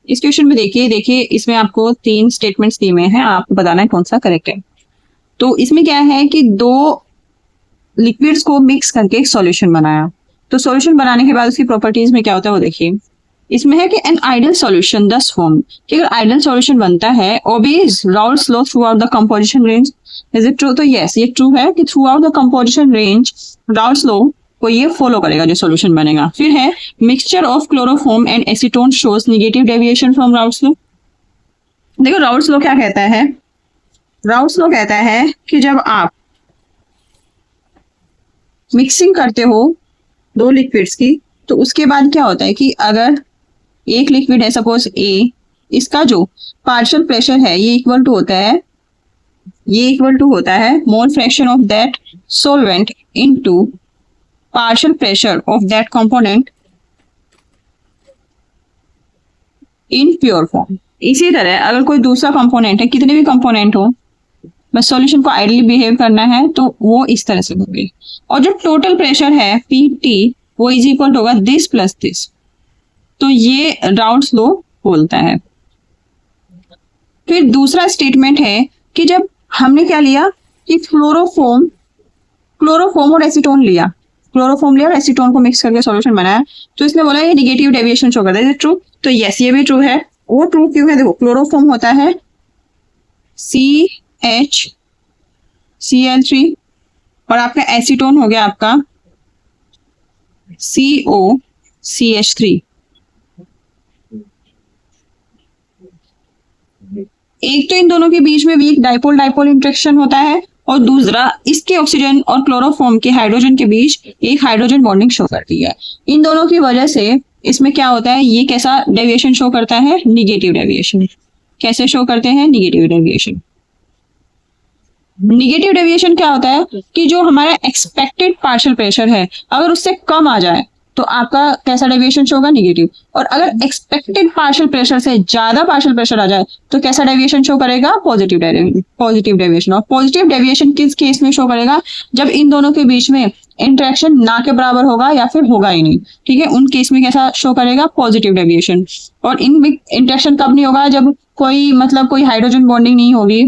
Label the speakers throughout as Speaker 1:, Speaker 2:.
Speaker 1: इस क्वेश्चन में देखिए इसमें आपको 3 स्टेटमेंट्स दिए हुए हैं, आपको बताना है कौन सा करेक्ट है। तो इसमें क्या है कि 2 लिक्विड्स को मिक्स करके एक सॉल्यूशन बनाया। तो सॉल्यूशन बनाने के बाद उसकी प्रॉपर्टीज में क्या होता है वो देखिए। इसमें है कि एन आइडियल सॉल्यूशन दस फॉर्म, कि अगर आइडियल सॉल्यूशन बनता है obeys Raoult's law through out the composition range. Is it true? तो यस, ये ट्रू है कि through out the composition range Raoult's law को ये फॉलो करेगा जो सॉल्यूशन बनेगा। फिर है mixture of chloroform and acetone shows negative deviation from Raoult's law. देखो राउल्ट्स लॉ क्या कहता है, राउल्ट्स लॉ कहता है कि जब आप मिक्सिंग करते हो 2 लिक्विड्स की, तो उसके बाद क्या होता है कि अगर एक लिक्विड है सपोज ए, इसका जो पार्शियल प्रेशर है ये इक्वल टू होता है mole fraction of that solvent into partial pressure of that component in pure form. इसी तरह अगर कोई दूसरा कंपोनेंट है, कितने भी कंपोनेंट हो, बस सॉल्यूशन को आइडली बिहेव करना है तो वो इस तरह से होगी। और जो टोटल प्रेशर है पीटी वो इज इक्वल होगा दिस प्लस दिस। तो ये राउल्ट्स लॉ बोलता है। फिर दूसरा स्टेटमेंट है कि जब हमने क्या लिया कि क्लोरोफॉर्म और एसीटोन लिया, क्लोरोफॉर्म लिया और एसीटोन को मिक्स करके सॉल्यूशन बनाया, तो इसने बोला ये नेगेटिव डेविएशन शो करता है। Is true? तो यस, ये भी ट्रू है। वो ट्रू क्यों है? देखो क्लोरोफॉर्म होता है CHCl3 और आपका एसीटोन हो गया आपका COCH3। एक तो इन दोनों के बीच में वीक डाइपोल डाइपोल इंटरेक्शन होता है और दूसरा इसके ऑक्सीजन और क्लोरोफॉर्म के हाइड्रोजन के बीच एक हाइड्रोजन बॉन्डिंग शो करती है। इन दोनों की वजह से इसमें क्या होता है, ये कैसा डेविएशन शो करता है? Negative deviation. कैसे शो करते हैं? Negative deviation. निगेटिव डेविएशन क्या होता है कि जो हमारा एक्सपेक्टेड पार्शियल प्रेशर है अगर उससे कम आ जाए तो आपका कैसा डेविएशन शो होगा? निगेटिव। और अगर एक्सपेक्टेड पार्शियल प्रेशर से ज्यादा पार्शियल प्रेशर आ जाए तो कैसा डेविएशन शो करेगा? Positive deviation. और पॉजिटिव डेविएशन किस केस में शो करेगा? जब इन दोनों के बीच में इंटरेक्शन ना के बराबर होगा या फिर होगा ही नहीं, ठीक है, उन केस में कैसा शो करेगा? Positive deviation. और इन इंटरेक्शन कब नहीं होगा? जब कोई हाइड्रोजन बॉन्डिंग नहीं होगी,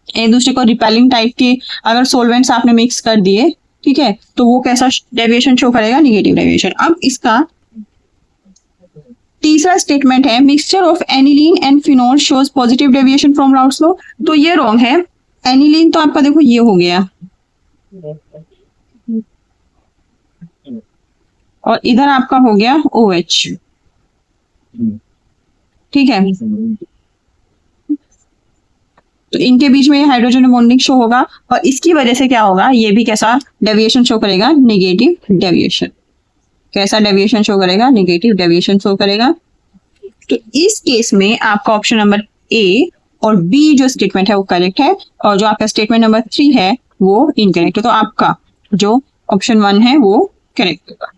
Speaker 1: एक दूसरे को रिपेलिंग टाइप के अगर सोलवेंट्स आपने मिक्स कर दिए, ठीक है, तो वो कैसा डेविएशन शो करेगा? Negative deviation. अब इसका तीसरा स्टेटमेंट है mixture of aniline and phenol shows positive deviation from Raoult's law. तो ये रॉन्ग है। एनिलीन तो आपका देखो ये हो गया और इधर आपका हो गया OH, ठीक है, तो इनके बीच में हाइड्रोजन बॉन्डिंग शो होगा और इसकी वजह से क्या होगा? ये भी कैसा डेविएशन शो करेगा? Negative deviation. कैसा डेविएशन शो करेगा? नेगेटिव डेविएशन शो करेगा। तो इस केस में आपका ऑप्शन नंबर A और B जो स्टेटमेंट है वो करेक्ट है और जो आपका स्टेटमेंट नंबर 3 है वो इनकरेक्ट है। तो आपका जो ऑप्शन 1 है वो करेक्ट होगा।